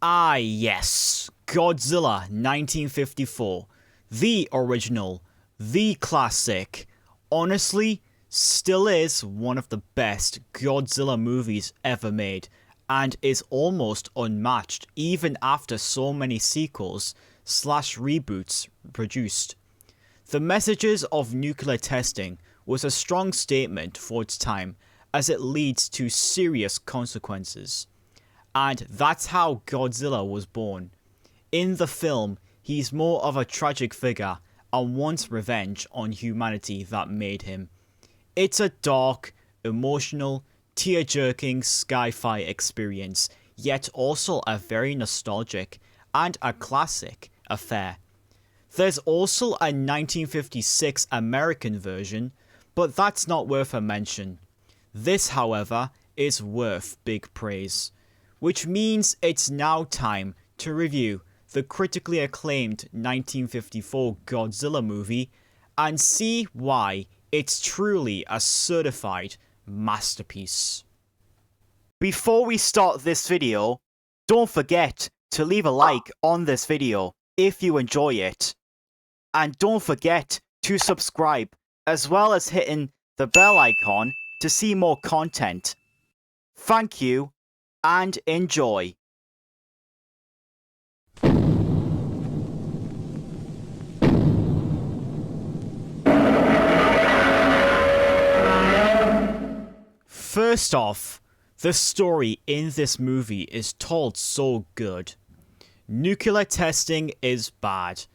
Ah yes, Godzilla 1954. The original, the classic. Honestly, still is one of the best Godzilla movies ever made, and is almost unmatched even after so many sequels / reboots produced. The messages of nuclear testing was a strong statement for its time, as it leads to serious consequences. And that's how Godzilla was born. In the film, he's more of a tragic figure and wants revenge on humanity that made him. It's a dark, emotional, tear-jerking sci-fi experience, yet also a very nostalgic and a classic affair. There's also a 1956 American version, but that's not worth a mention. This, however, is worth big praise. Which means it's now time to review the critically acclaimed 1954 Godzilla movie and see why it's truly a certified masterpiece. Before we start this video, don't forget to leave a like on this video if you enjoy it. And don't forget to subscribe as well as hitting the bell icon to see more content. Thank you and enjoy. First off, the story in this movie is told so good. Nuclear testing is bad.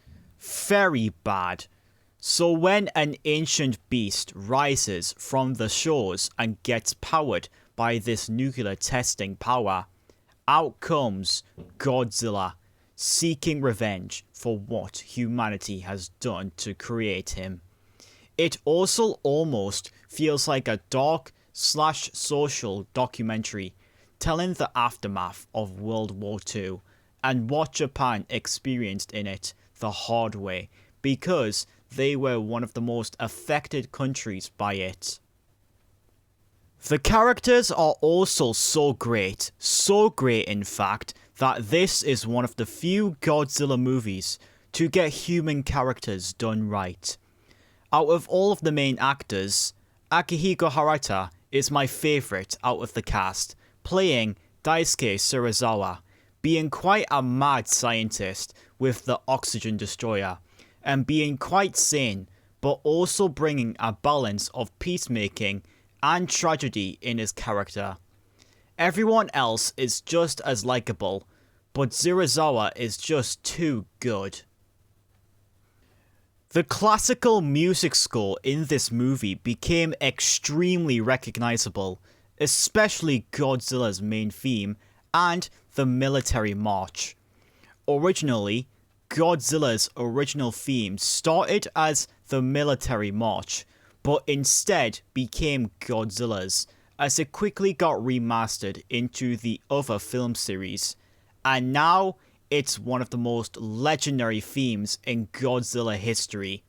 Very bad. So when an ancient beast rises from the shores and gets powered by this nuclear testing power, out comes Godzilla, seeking revenge for what humanity has done to create him. It also almost feels like a dark / social documentary telling the aftermath of World War II and what Japan experienced in it the hard way, because they were one of the most affected countries by it. The characters are also so great in fact, that this is one of the few Godzilla movies to get human characters done right. Out of all of the main actors, Akihiko Harata is my favourite out of the cast, playing Daisuke Serizawa, being quite a mad scientist with the oxygen destroyer, and being quite sane, but also bringing a balance of peacemaking and tragedy in his character. Everyone else is just as likable, but Serizawa is just too good. The classical music score in this movie became extremely recognizable, especially Godzilla's main theme and the military march. Originally, Godzilla's original theme started as the military march, but instead became Godzilla's, as it quickly got remastered into the other film series, and now it's one of the most legendary themes in Godzilla history.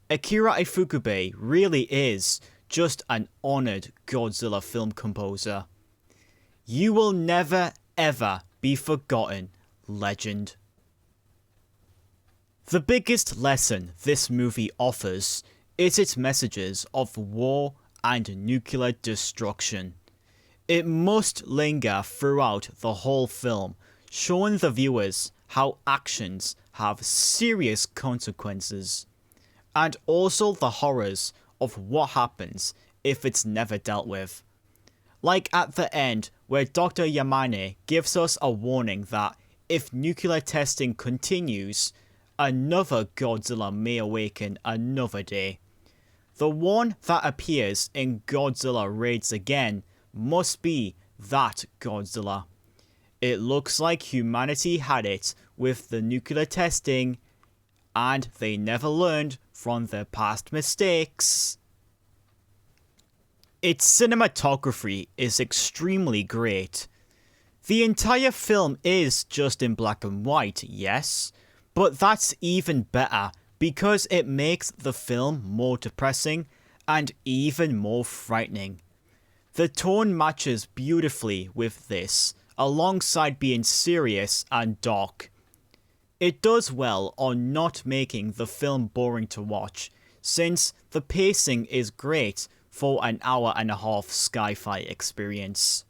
Akira Ifukube really is just an honoured Godzilla film composer. You will never ever be forgotten, legend. The biggest lesson this movie offers is its messages of war and nuclear destruction. It must linger throughout the whole film, showing the viewers how actions have serious consequences, and also the horrors of what happens if it's never dealt with. Like at the end, where Dr. Yamane gives us a warning that if nuclear testing continues, another Godzilla may awaken another day. The one that appears in Godzilla Raids Again must be that Godzilla. It looks like humanity had it with the nuclear testing, and they never learned from their past mistakes. Its cinematography is extremely great. The entire film is just in black and white, yes, but that's even better because it makes the film more depressing and even more frightening. The tone matches beautifully with this, alongside being serious and dark. It does well on not making the film boring to watch, since the pacing is great for an hour-and-a-half sci-fi experience.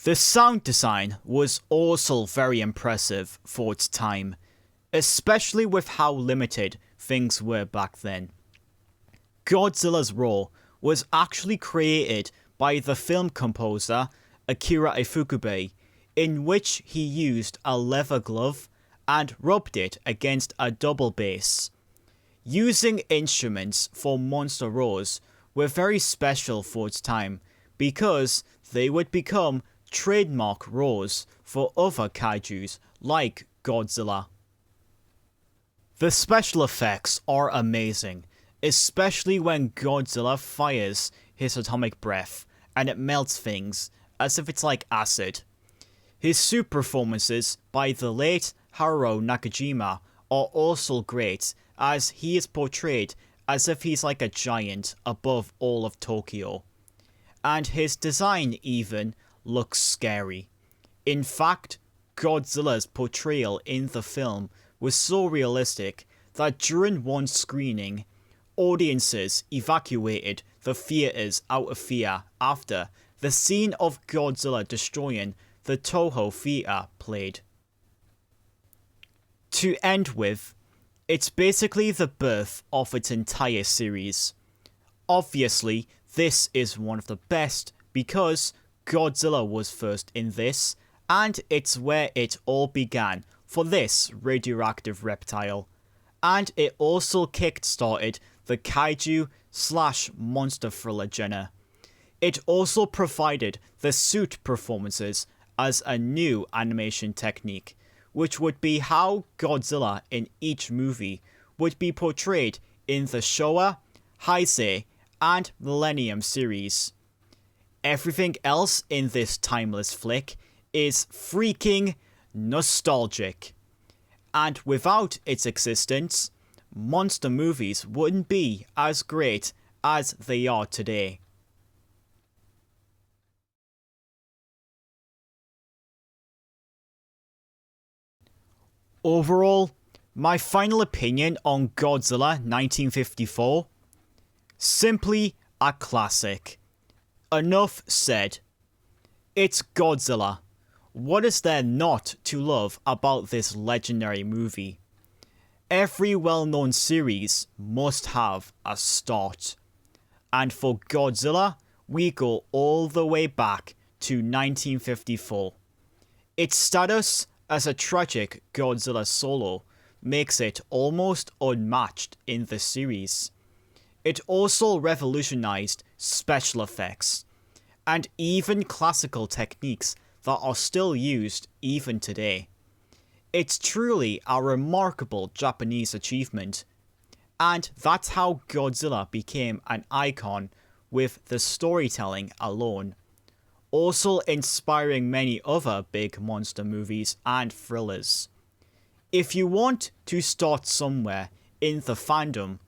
The sound design was also very impressive for its time, especially with how limited things were back then. Godzilla's roar was actually created by the film composer Akira Ifukube, in which he used a leather glove and rubbed it against a double bass. Using instruments for monster roars were very special for its time because they would become trademark roars for other kaijus like Godzilla. The special effects are amazing, especially when Godzilla fires his atomic breath and it melts things as if it's like acid. His suit performances by the late Haruo Nakajima are also great, as he is portrayed as if he's like a giant above all of Tokyo. And his design even looks scary. In fact, Godzilla's portrayal in the film was so realistic that during one screening, audiences evacuated the theaters out of fear after the scene of Godzilla destroying the Toho Theater played. To end with, it's basically the birth of its entire series. Obviously, this is one of the best because Godzilla was first in this, and it's where it all began for this radioactive reptile. And it also kick-started the kaiju/monster thriller genre. It also provided the suit performances as a new animation technique, which would be how Godzilla in each movie would be portrayed in the Showa, Heisei, and Millennium series. Everything else in this timeless flick is freaking nostalgic. And without its existence, monster movies wouldn't be as great as they are today. Overall, my final opinion on Godzilla 1954? Simply a classic. Enough said. It's Godzilla. What is there not to love about this legendary movie? Every well-known series must have a start. And for Godzilla, we go all the way back to 1954. Its status as a tragic Godzilla solo makes it almost unmatched in the series. It also revolutionized special effects, and even classical techniques that are still used even today. It's truly a remarkable Japanese achievement, and that's how Godzilla became an icon with the storytelling alone, also inspiring many other big monster movies and thrillers. If you want to start somewhere in the fandom,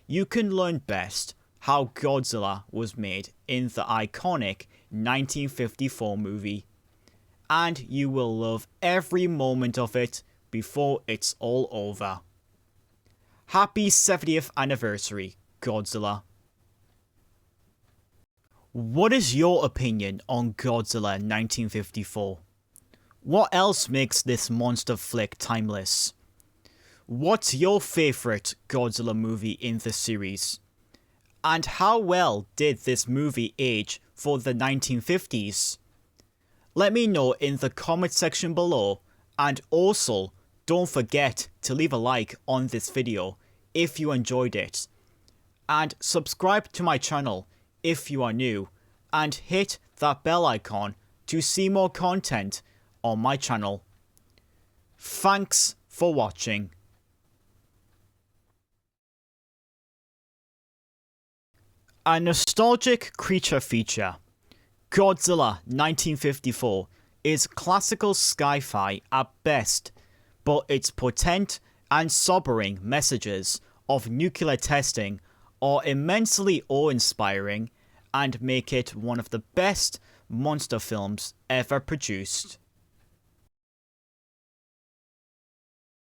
you can learn best how Godzilla was made in the iconic 1954 movie, and you will love every moment of it before it's all over. Happy 70th anniversary, Godzilla. What is your opinion on Godzilla 1954? What else makes this monster flick timeless? What's your favourite Godzilla movie in the series? And how well did this movie age for the 1950s? Let me know in the comment section below, and also don't forget to leave a like on this video if you enjoyed it. And subscribe to my channel if you are new, and hit that bell icon to see more content on my channel. Thanks for watching. A nostalgic creature feature. Godzilla 1954 is classical sci-fi at best, but its potent and sobering messages of nuclear testing are immensely awe-inspiring and make it one of the best monster films ever produced.